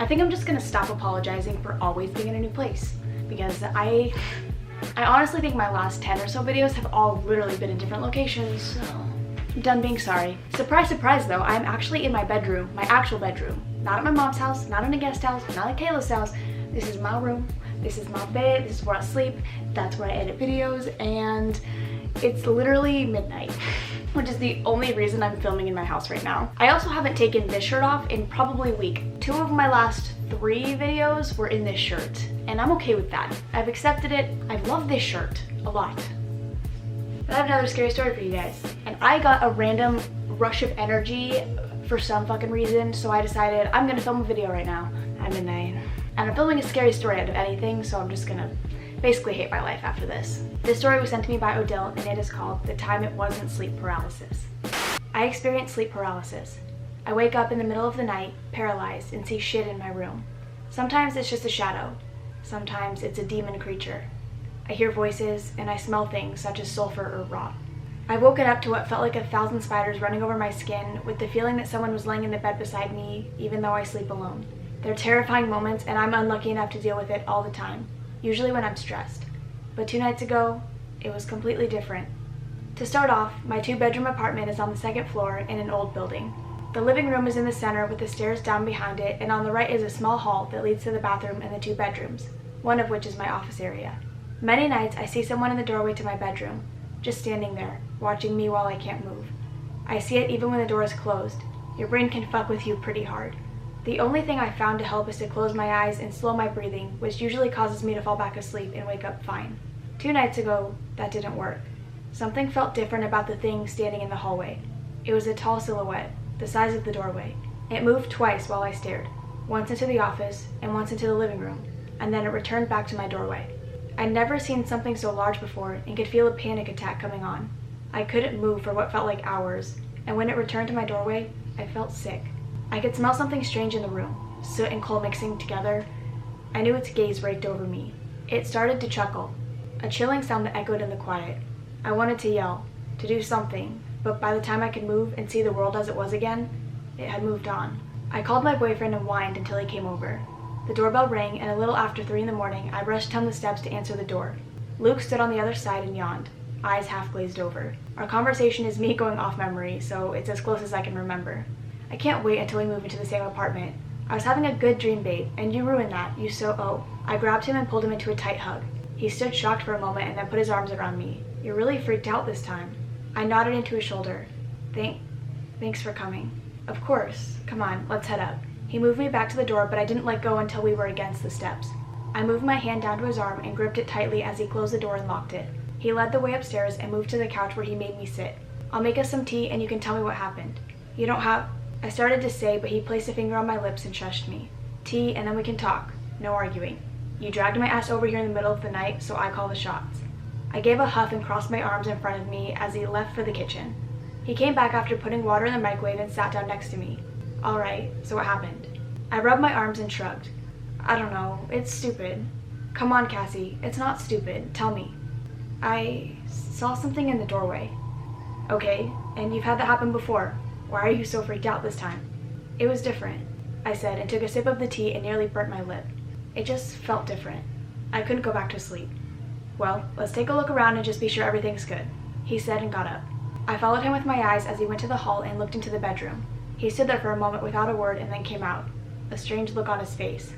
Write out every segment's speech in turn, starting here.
I think I'm just gonna stop apologizing for always being in a new place, because I honestly think my last 10 or so videos have all literally been in different locations, so I'm done being sorry. Surprise, surprise though, I'm actually in my bedroom, my actual bedroom. Not at my mom's house, not in a guest house, not at Kayla's house. This is my room, this is my bed, this is where I sleep, that's where I edit videos, and it's literally midnight, which is the only reason I'm filming in my house right now. I also haven't taken this shirt off in probably a week. 2 of my last 3 videos were in this shirt, and I'm okay with that. I've accepted it. I love this shirt a lot. But I have another scary story for you guys. And I got a random rush of energy for some fucking reason, so I decided I'm gonna film a video right now at midnight. And I'm filming a scary story out of anything, so I'm just gonna basically hate my life after this. This story was sent to me by ODILE, and it is called The Time It Wasn't Sleep Paralysis. I experience sleep paralysis. I wake up in the middle of the night, paralyzed, and see shit in my room. Sometimes it's just a shadow. Sometimes it's a demon creature. I hear voices, and I smell things such as sulfur or rot. I've woken up to what felt like 1,000 spiders running over my skin, with the feeling that someone was laying in the bed beside me, even though I sleep alone. They're terrifying moments, and I'm unlucky enough to deal with it all the time, usually when I'm stressed. But 2 nights ago, it was completely different. To start off, my 2-bedroom apartment is on the 2nd floor in an old building. The living room is in the center with the stairs down behind it, and on the right is a small hall that leads to the bathroom and the 2 bedrooms, one of which is my office area. Many nights I see someone in the doorway to my bedroom, just standing there, watching me while I can't move. I see it even when the door is closed. Your brain can fuck with you pretty hard. The only thing I found to help is to close my eyes and slow my breathing, which usually causes me to fall back asleep and wake up fine. 2 nights ago, that didn't work. Something felt different about the thing standing in the hallway. It was a tall silhouette, the size of the doorway. It moved twice while I stared, once into the office and once into the living room, and then it returned back to my doorway. I'd never seen something so large before and could feel a panic attack coming on. I couldn't move for what felt like hours, and when it returned to my doorway, I felt sick. I could smell something strange in the room, soot and coal mixing together. I knew its gaze raked over me. It started to chuckle, a chilling sound that echoed in the quiet. I wanted to yell, to do something, but by the time I could move and see the world as it was again, it had moved on. I called my boyfriend and whined until he came over. The doorbell rang, and a little after 3 in the morning, I rushed down the steps to answer the door. Luke stood on the other side and yawned, eyes half glazed over. Our conversation is me going off memory, so it's as close as I can remember. I can't wait until we move into the same apartment. I was having a good dream, babe, and you ruined that, you so. I grabbed him and pulled him into a tight hug. He stood shocked for a moment and then put his arms around me. You're really freaked out this time. I nodded into his shoulder. Thanks for coming. Of course. Come on, let's head up. He moved me back to the door, but I didn't let go until we were against the steps. I moved my hand down to his arm and gripped it tightly as he closed the door and locked it. He led the way upstairs and moved to the couch where he made me sit. I'll make us some tea and you can tell me what happened. You don't have... I started to say, but he placed a finger on my lips and shushed me. Tea, and then we can talk. No arguing. You dragged my ass over here in the middle of the night, so I call the shots. I gave a huff and crossed my arms in front of me as he left for the kitchen. He came back after putting water in the microwave and sat down next to me. All right, so what happened? I rubbed my arms and shrugged. I don't know, it's stupid. Come on, Cassie, it's not stupid, tell me. I saw something in the doorway. Okay, and you've had that happen before. Why are you so freaked out this time? It was different, I said, and took a sip of the tea and nearly burnt my lip. It just felt different. I couldn't go back to sleep. Well, let's take a look around and just be sure everything's good, he said and got up. I followed him with my eyes as he went to the hall and looked into the bedroom. He stood there for a moment without a word and then came out, a strange look on his face.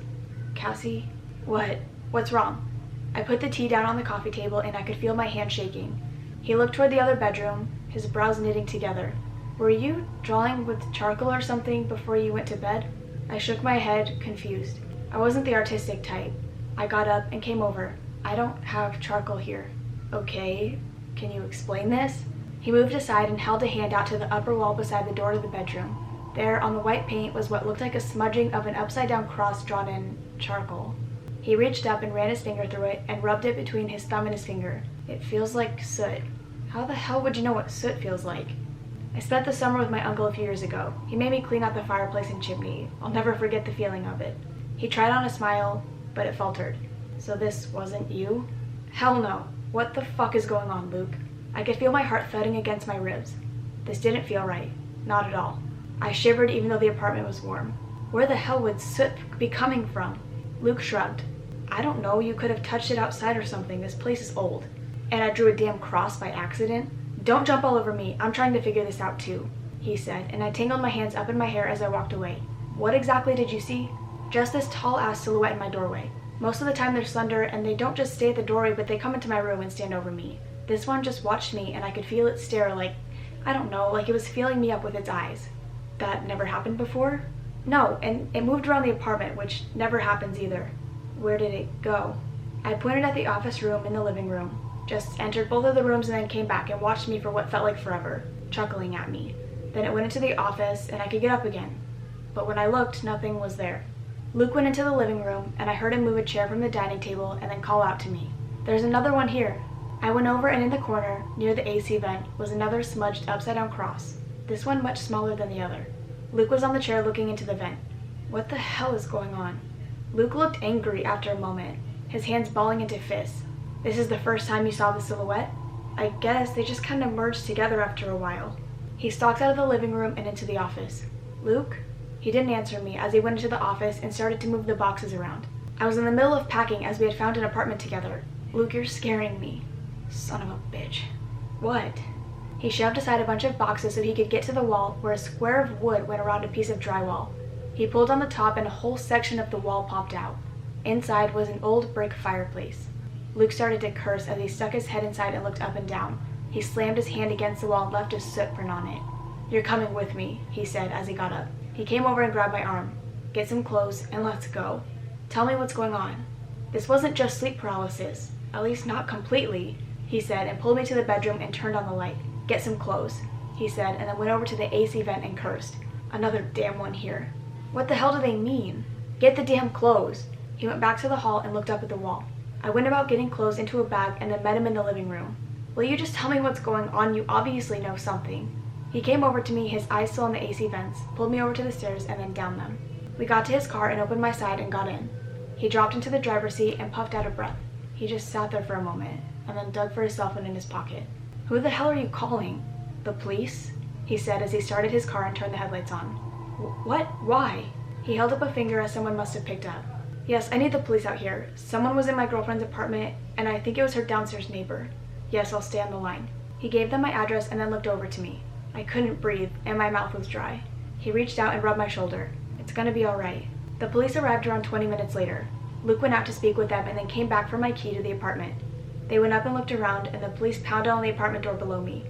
Cassie? What? What's wrong? I put the tea down on the coffee table and I could feel my hand shaking. He looked toward the other bedroom, his brows knitting together. Were you drawing with charcoal or something before you went to bed? I shook my head, confused. I wasn't the artistic type. I got up and came over. I don't have charcoal here. Okay, can you explain this? He moved aside and held a hand out to the upper wall beside the door to the bedroom. There, on the white paint, was what looked like a smudging of an upside-down cross drawn in charcoal. He reached up and ran his finger through it and rubbed it between his thumb and his finger. It feels like soot. How the hell would you know what soot feels like? I spent the summer with my uncle a few years ago. He made me clean out the fireplace and chimney. I'll never forget the feeling of it. He tried on a smile, but it faltered. So this wasn't you? Hell no. What the fuck is going on, Luke? I could feel my heart thudding against my ribs. This didn't feel right. Not at all. I shivered even though the apartment was warm. Where the hell would soot be coming from? Luke shrugged. I don't know, you could have touched it outside or something. This place is old. And I drew a damn cross by accident? Don't jump all over me. I'm trying to figure this out too, he said, and I tangled my hands up in my hair as I walked away. What exactly did you see? Just this tall-ass silhouette in my doorway. Most of the time they're slender, and they don't just stay at the doorway, but they come into my room and stand over me. This one just watched me, and I could feel it stare like, I don't know, like it was feeling me up with its eyes. That never happened before? No, and it moved around the apartment, which never happens either. Where did it go? I pointed at the office room and the living room, just entered both of the rooms and then came back and watched me for what felt like forever, chuckling at me. Then it went into the office, and I could get up again. But when I looked, nothing was there. Luke went into the living room, and I heard him move a chair from the dining table and then call out to me. There's another one here. I went over, and in the corner, near the AC vent, was another smudged upside-down cross, this one much smaller than the other. Luke was on the chair looking into the vent. What the hell is going on? Luke looked angry after a moment, his hands balling into fists. This is the first time you saw the silhouette? I guess they just kind of merged together after a while. He stalked out of the living room and into the office. Luke? He didn't answer me as he went into the office and started to move the boxes around. I was in the middle of packing as we had found an apartment together. Luke, you're scaring me. Son of a bitch. What? He shoved aside a bunch of boxes so he could get to the wall where a square of wood went around a piece of drywall. He pulled on the top and a whole section of the wall popped out. Inside was an old brick fireplace. Luke started to curse as he stuck his head inside and looked up and down. He slammed his hand against the wall and left a soot print on it. You're coming with me, he said as he got up. He came over and grabbed my arm. Get some clothes and let's go. Tell me what's going on. This wasn't just sleep paralysis. At least not completely, he said and pulled me to the bedroom and turned on the light. Get some clothes, he said, and then went over to the AC vent and cursed. Another damn one here. What the hell do they mean? Get the damn clothes. He went back to the hall and looked up at the wall. I went about getting clothes into a bag and then met him in the living room. Will you just tell me what's going on? You obviously know something. He came over to me, his eyes still on the AC vents, pulled me over to the stairs and then down them. We got to his car and opened my side and got in. He dropped into the driver's seat and puffed out a breath. He just sat there for a moment and then dug for his cell phone in his pocket. Who the hell are you calling? The police? He said as he started his car and turned the headlights on. What? Why? He held up a finger as someone must have picked up. Yes, I need the police out here. Someone was in my girlfriend's apartment, and I think it was her downstairs neighbor. Yes, I'll stay on the line. He gave them my address and then looked over to me. I couldn't breathe, and my mouth was dry. He reached out and rubbed my shoulder. It's gonna be all right. The police arrived around 20 minutes later. Luke went out to speak with them and then came back for my key to the apartment. They went up and looked around, and the police pounded on the apartment door below me.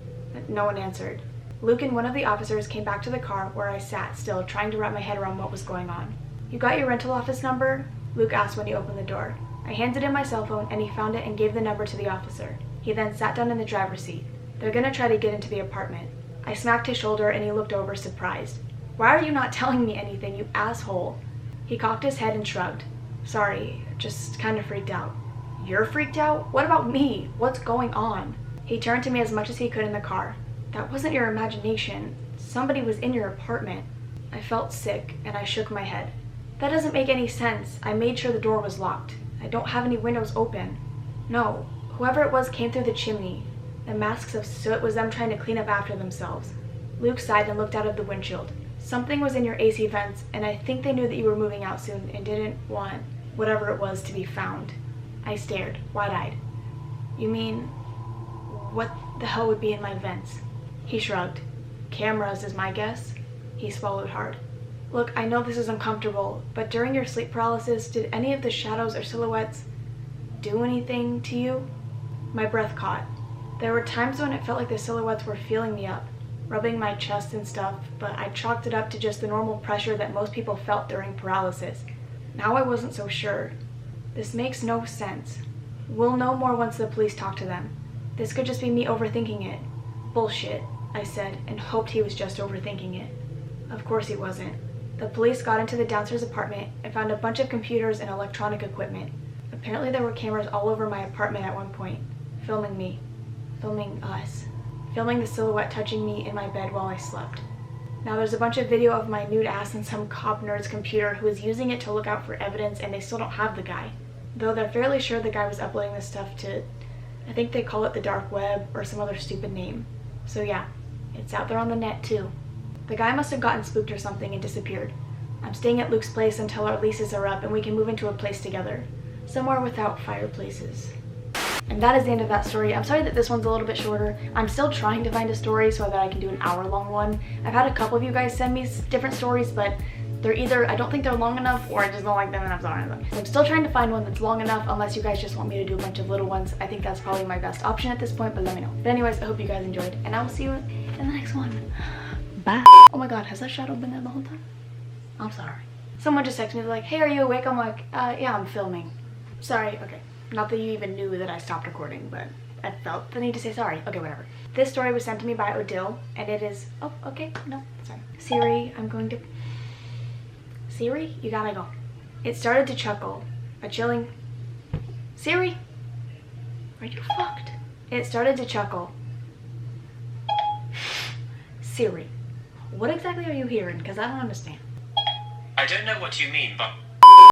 No one answered. Luke and one of the officers came back to the car where I sat still, trying to wrap my head around what was going on. You got your rental office number? Luke asked when he opened the door. I handed him my cell phone and he found it and gave the number to the officer. He then sat down in the driver's seat. They're gonna try to get into the apartment. I smacked his shoulder and he looked over, surprised. Why are you not telling me anything, you asshole? He cocked his head and shrugged. Sorry, just kind of freaked out. You're freaked out? What about me? What's going on? He turned to me as much as he could in the car. That wasn't your imagination. Somebody was in your apartment. I felt sick and I shook my head. That doesn't make any sense. I made sure the door was locked. I don't have any windows open. No, whoever it was came through the chimney. The masks of soot was them trying to clean up after themselves. Luke sighed and looked out of the windshield. Something was in your AC vents, and I think they knew that you were moving out soon and didn't want whatever it was to be found. I stared, wide-eyed. You mean, what the hell would be in my vents? He shrugged. Cameras is my guess. He swallowed hard. Look, I know this is uncomfortable, but during your sleep paralysis, did any of the shadows or silhouettes do anything to you? My breath caught. There were times when it felt like the silhouettes were feeling me up, rubbing my chest and stuff, but I chalked it up to just the normal pressure that most people felt during paralysis. Now I wasn't so sure. This makes no sense. We'll know more once the police talk to them. This could just be me overthinking it. Bullshit, I said, and hoped he was just overthinking it. Of course he wasn't. The police got into the downstairs apartment and found a bunch of computers and electronic equipment. Apparently there were cameras all over my apartment at one point, filming me, filming us, filming the silhouette touching me in my bed while I slept. Now there's a bunch of video of my nude ass in some cop nerd's computer who is using it to look out for evidence, and they still don't have the guy. Though they're fairly sure the guy was uploading this stuff to, I think they call it the dark web or some other stupid name. So yeah, it's out there on the net too. The guy must have gotten spooked or something and disappeared. I'm staying at Luke's place until our leases are up and we can move into a place together. Somewhere without fireplaces. And that is the end of that story. I'm sorry that this one's a little bit shorter. I'm still trying to find a story so that I can do an hour-long one. I've had a couple of you guys send me different stories, but they're either, I don't think they're long enough, or I just don't like them and I'm sorry. So I'm still trying to find one that's long enough, unless you guys just want me to do a bunch of little ones. I think that's probably my best option at this point, but let me know. But anyways, I hope you guys enjoyed, and I will see you in the next one. Bye. Oh my god, has that shadow been there the whole time? I'm sorry. Someone just texted me, like, hey, are you awake? I'm like, yeah, I'm filming. Sorry, okay. Not that you even knew that I stopped recording, but I felt the need to say sorry. Okay, whatever. This story was sent to me by ODILE, and it is, oh, okay, no, sorry. Siri, Siri, you gotta go. It started to chuckle, a chilling, Siri, are you fucked? It started to chuckle. Siri, what exactly are you hearing? Because I don't understand. I don't know what you mean, but